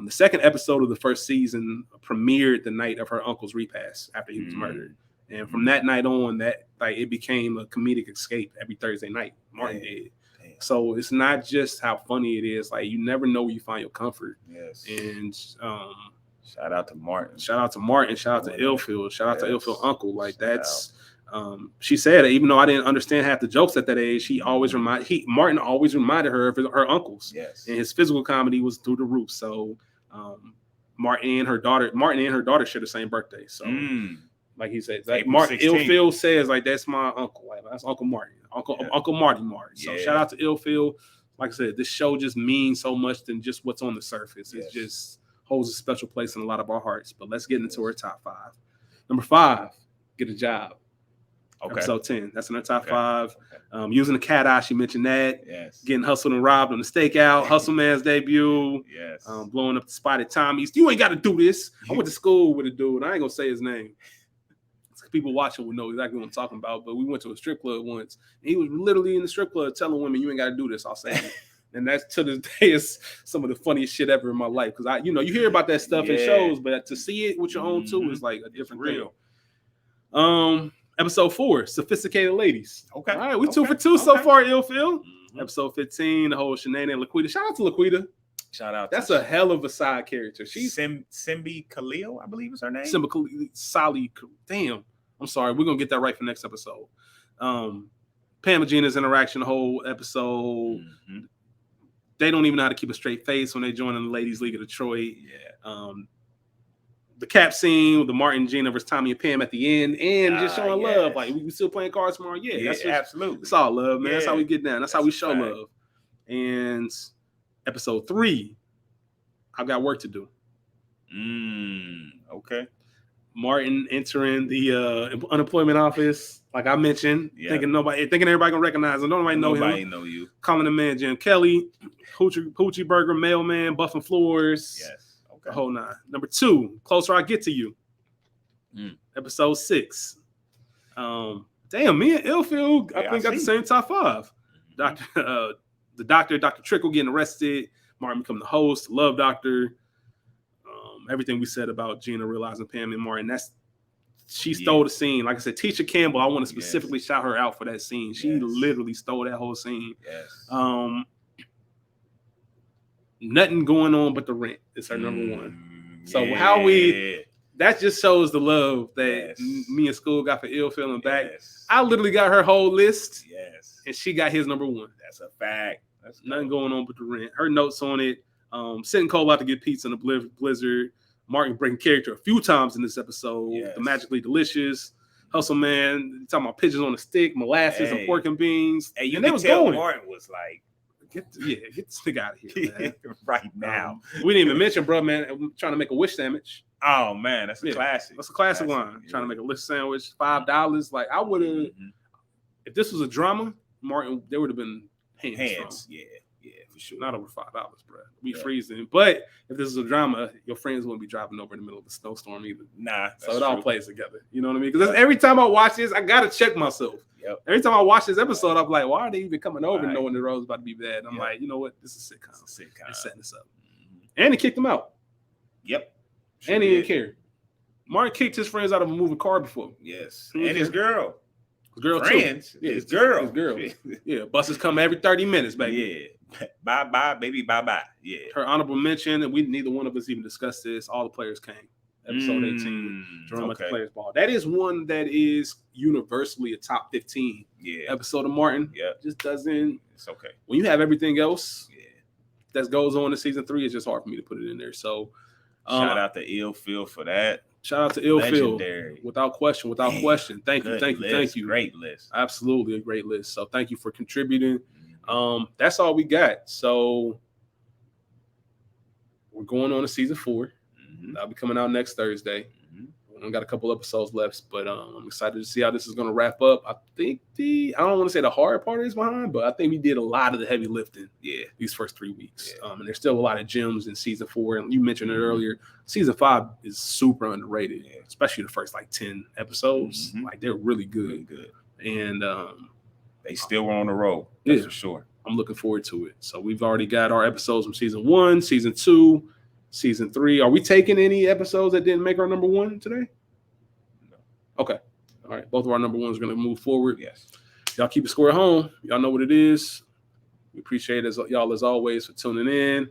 the second episode of the first season premiered the night of her uncle's repast after he was murdered. And from that night on, it became a comedic escape every Thursday night. Martin did. So it's not just how funny it is. Like, you never know where you find your comfort. Yes. And shout out to Martin. Shout out to Illfield. Shout out to Illfield Uncle. Like, that's she said, even though I didn't understand half the jokes at that age, Martin always reminded her of her uncles. Yes. And his physical comedy was through the roof. So Martin and her daughter share the same birthday. So like he said, like Martin Illfield says, like, that's my uncle. Like, that's Uncle Martin. Uncle Marty Martin. So shout out to Illfield. Like I said, this show just means so much than just what's on the surface. It just holds a special place in a lot of our hearts. But let's get into our top 5. Number 5, Get a Job. Okay. Episode 10. That's in her top 5. Okay. Using the cat eye, she mentioned that. Yes. Getting hustled and robbed on the stakeout. Hustle Man's debut. Yes. Blowing up the spot at Tommy's. You ain't got to do this. I went to school with a dude. I ain't gonna say his name. People watching will know exactly what I'm talking about. But we went to a strip club once. And he was literally in the strip club telling women, "You ain't got to do this." I'll say it. And that's to this day is some of the funniest shit ever in my life. Because you hear about that stuff in shows, but to see it with your own too is like a different thing. Episode 4, Sophisticated Ladies. Okay. All right, we 2 for 2 so far, Illfield. Episode 15, the whole shenanigan Laquita. Shout out to Laquita. Shout out. That's a hell of a side character. She's Simbi Khalil, I believe is her name. Simba Khalil, Sally. Damn. I'm sorry. We're gonna get that right for next episode. Pam and Gina's interaction, the whole episode. They don't even know how to keep a straight face when they join in the Ladies League of Detroit. Yeah. The cap scene with the Martin, Gina versus Tommy and Pam at the end, and just showing love. Like we still playing cards tomorrow. Yeah, that's absolutely. It's all love, man. That's how we get down. That's how we show love. And episode 3, I've got work to do. Okay. Martin entering the unemployment office, like I mentioned, thinking everybody gonna recognize him. Nobody know you. Calling the man Jim Kelly, Hoochie Burger, Mailman, buffing floors. Yes. Okay. The whole 9. Number 2, Closer I Get to You. Episode 6. Damn, me and Illfield, I think got the same top 5. The doctor, Dr. Trickle getting arrested. Martin becoming the host. Love Doctor. Everything we said about Gina realizing Pam and Martin, she stole the scene. Like I said, Tisha Campbell, I want to specifically shout her out for that scene. She literally stole that whole scene. Yes. Nothing going on but the rent is her number 1. So that just shows the love that me and School got for Illfield back. I literally got her whole list. Yes. And she got his number 1. That's a fact. That's nothing going on but the rent. Her notes on it. Sitting Cole out to get pizza in a blizzard. Martin breaking character a few times in this episode. The Magically Delicious. Hustle Man talking about pigeons on a stick, molasses and pork and beans. Hey, you can tell Martin was like, get this nigga out of here, man. Right now. We didn't even mention, bro, man, I'm trying to make a wish sandwich. Oh man, that's a classic. That's a classic line. Trying to make a wish sandwich, $5. Like I would have, if this was a drama, Martin, there would have been hands. Yeah, for sure. Not over $5, bro. We freezing. But if this is a drama, your friends wouldn't be driving over in the middle of a snowstorm either. Nah. So it all plays together. You know what I mean? Because every time I watch this, I gotta check myself. Every time I watch this episode, I'm like, why are they even coming over knowing the road's about to be bad? And I'm like, you know what? This is a sitcom. They're setting this up. And he kicked him out. Sure and he didn't care. Martin kicked his friends out of a moving car before. Yes. And his girl. His girl friends. Too. Yeah, his girl. His girl. Yeah, buses come every 30 minutes, baby. Yeah. Bye, baby, bye. Yeah. Her honorable mention, and we neither one of us even discussed this. All the players came. Episode 18. Drama at the Players Ball. That is one that is universally a top 15 episode of Martin. Just doesn't. It's okay. When you have everything else that goes on in season 3, it's just hard for me to put it in there. So shout out to Illfield for that. Shout out to Illfield. Without question. Thank you. Great list. Absolutely a great list. So thank you for contributing. That's all we got. So we're going on to season 4. That'll be coming out next Thursday. We got a couple episodes left, but I'm excited to see how this is going to wrap up. I think I don't want to say the hard part is behind, but I think we did a lot of the heavy lifting. These first 3 weeks. And there's still a lot of gems in season 4. And you mentioned it earlier. Season 5 is super underrated, especially the first 10 episodes. Like they're really good. And they still were on the road. That's for sure. I'm looking forward to it. So we've already got our episodes from season 1, season 2, season 3. Are we taking any episodes that didn't make our number 1 today? No. Okay. All right. Both of our number 1s are going to move forward. Yes. Y'all keep it square at home. Y'all know what it is. We appreciate y'all as always for tuning in.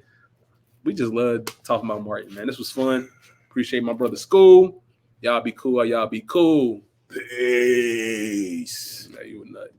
We just love talking about Martin, man. This was fun. Appreciate my brother School. Y'all be cool. Y'all be cool. Peace. Yeah, you a nut.